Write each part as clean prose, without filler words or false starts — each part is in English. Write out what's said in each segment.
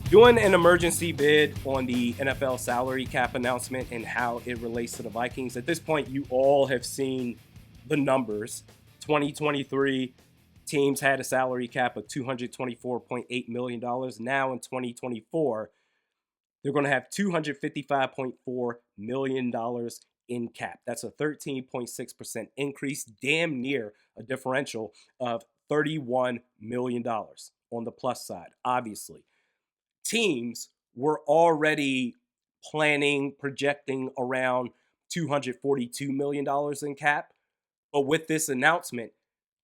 Doing an emergency bid on the NFL salary cap announcement and how it relates to the Vikings. At this point, you all have seen the numbers. 2023 teams had a salary cap of $224.8 million. Now in 2024, they're going to have $255.4 million in cap. That's a 13.6% increase, damn near a differential of $31 million on the plus side, obviously. Teams were already planning, projecting around $242 million in cap. But with this announcement,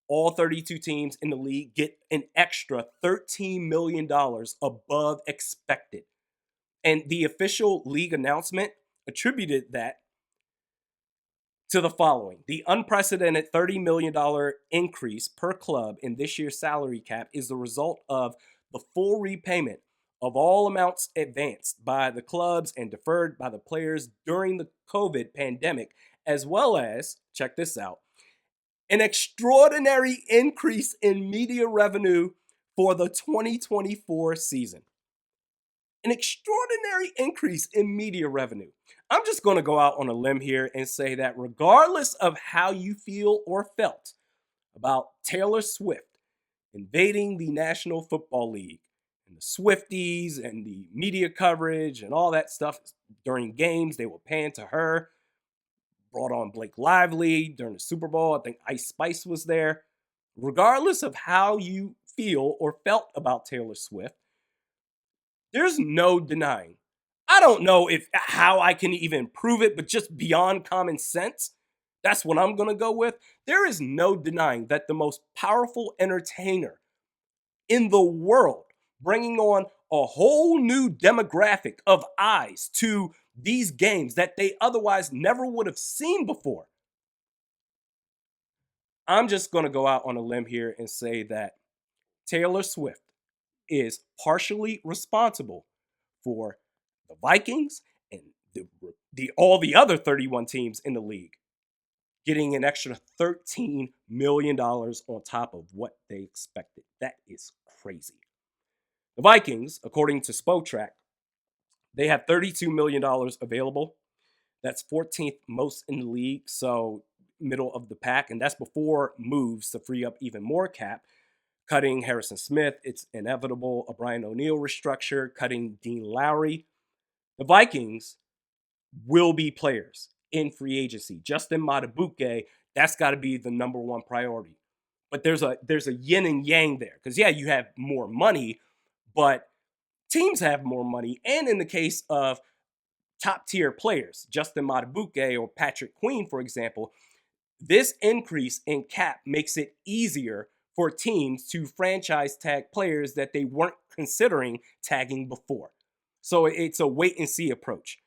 all 32 teams in the league get an extra $13 million above expected. And the official league announcement attributed that to the following: the unprecedented $30 million increase per club in this year's salary cap is the result of the full repayment of all amounts advanced by the clubs and deferred by the players during the COVID pandemic, as well as, check this out, an extraordinary increase in media revenue for the 2024 season. An extraordinary increase in media revenue. I'm just going to go out on a limb here and say that regardless of how you feel or felt about Taylor Swift invading the National Football League and the Swifties and the media coverage and all that stuff during games, they were paying to her, brought on Blake Lively during the Super Bowl. I think Ice Spice was there. Regardless of how you feel or felt about Taylor Swift, there's no denying. I don't know how I can even prove it, but just beyond common sense, that's what I'm going to go with. There is no denying that the most powerful entertainer in the world, bringing on a whole new demographic of eyes to these games that they otherwise never would have seen before. I'm just going to go out on a limb here and say that Taylor Swift is partially responsible for the Vikings and all the other 31 teams in the league getting an extra $13 million on top of what they expected. That is crazy. The Vikings, according to Spotrac, they have $32 million available. That's 14th most in the league, so middle of the pack, and that's before moves to free up even more cap. Cutting Harrison Smith, it's inevitable. A Brian O'Neill restructure, cutting Dean Lowry. The Vikings will be players in free agency. Justin Madubuike, that's got to be the number one priority. But there's a yin and yang there. Because, yeah, you have more money, but teams have more money. And in the case of top-tier players, Justin Madubuike or Patrick Queen, for example, this increase in cap makes it easier for teams to franchise tag players that they weren't considering tagging before. So it's a wait and see approach.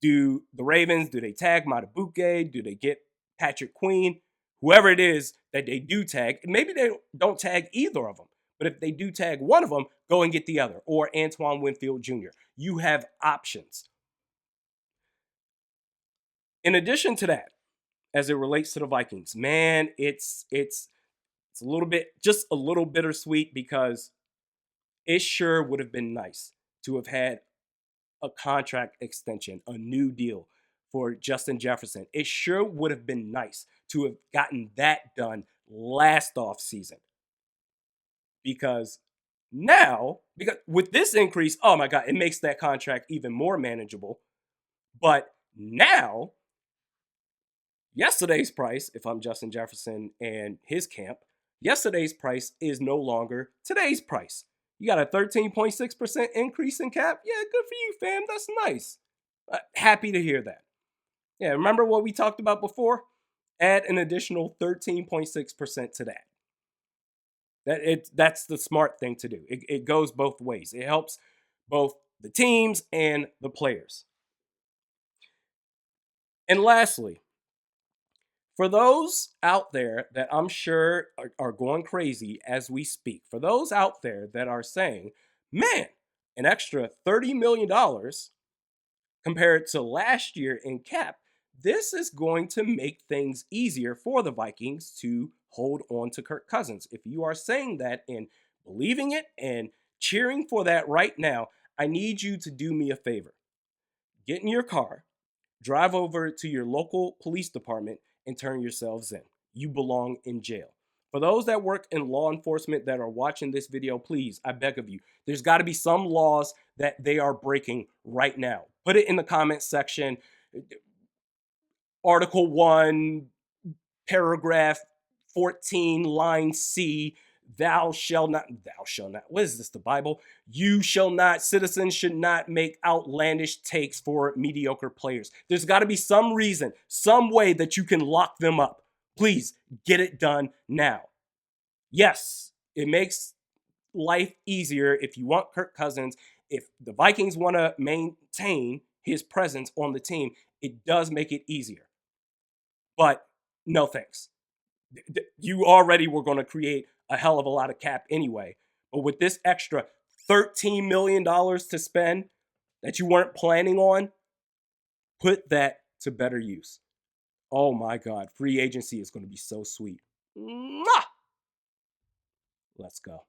Do the Ravens, do they tag Madubuike? Do they get Patrick Queen? Whoever it is that they do tag, maybe they don't tag either of them. But if they do tag one of them, go and get the other. Or Antoine Winfield Jr. You have options. In addition to that, as it relates to the Vikings, man, it's a little bittersweet because it sure would have been nice to have had a contract extension, a new deal for Justin Jefferson. It sure would have been nice to have gotten that done last off season. Because with this increase, oh my God, it makes that contract even more manageable. But now, yesterday's price, if I'm Justin Jefferson and his camp, yesterday's price is no longer today's price. You got a 13.6% increase in cap? Yeah, good for you, fam. That's nice. Happy to hear that. Yeah, remember what we talked about before? Add an additional 13.6% to that. That's the smart thing to do. It goes both ways. It helps both the teams and the players. And lastly, for those out there that I'm sure are going crazy as we speak, for those out there that are saying, man, an extra $30 million compared to last year in cap, this is going to make things easier for the Vikings to hold on to Kirk Cousins. If you are saying that and believing it and cheering for that right now, I need you to do me a favor. Get in your car, drive over to your local police department, and turn yourselves in. You belong in jail. For those that work in law enforcement that are watching this video, please, I beg of you, there's got to be some laws that they are breaking right now. Put it in the comments section. Article 1, paragraph 14, line C, thou shalt not, what is this, the Bible? You shall not, citizens should not make outlandish takes for mediocre players. There's got to be some reason, some way that you can lock them up. Please get it done now. Yes, it makes life easier if you want Kirk Cousins. If the Vikings want to maintain his presence on the team, it does make it easier. But no thanks. You already were going to create a hell of a lot of cap anyway. But with this extra $13 million to spend that you weren't planning on, put that to better use. Oh my God, free agency is going to be so sweet. Mwah! Let's go.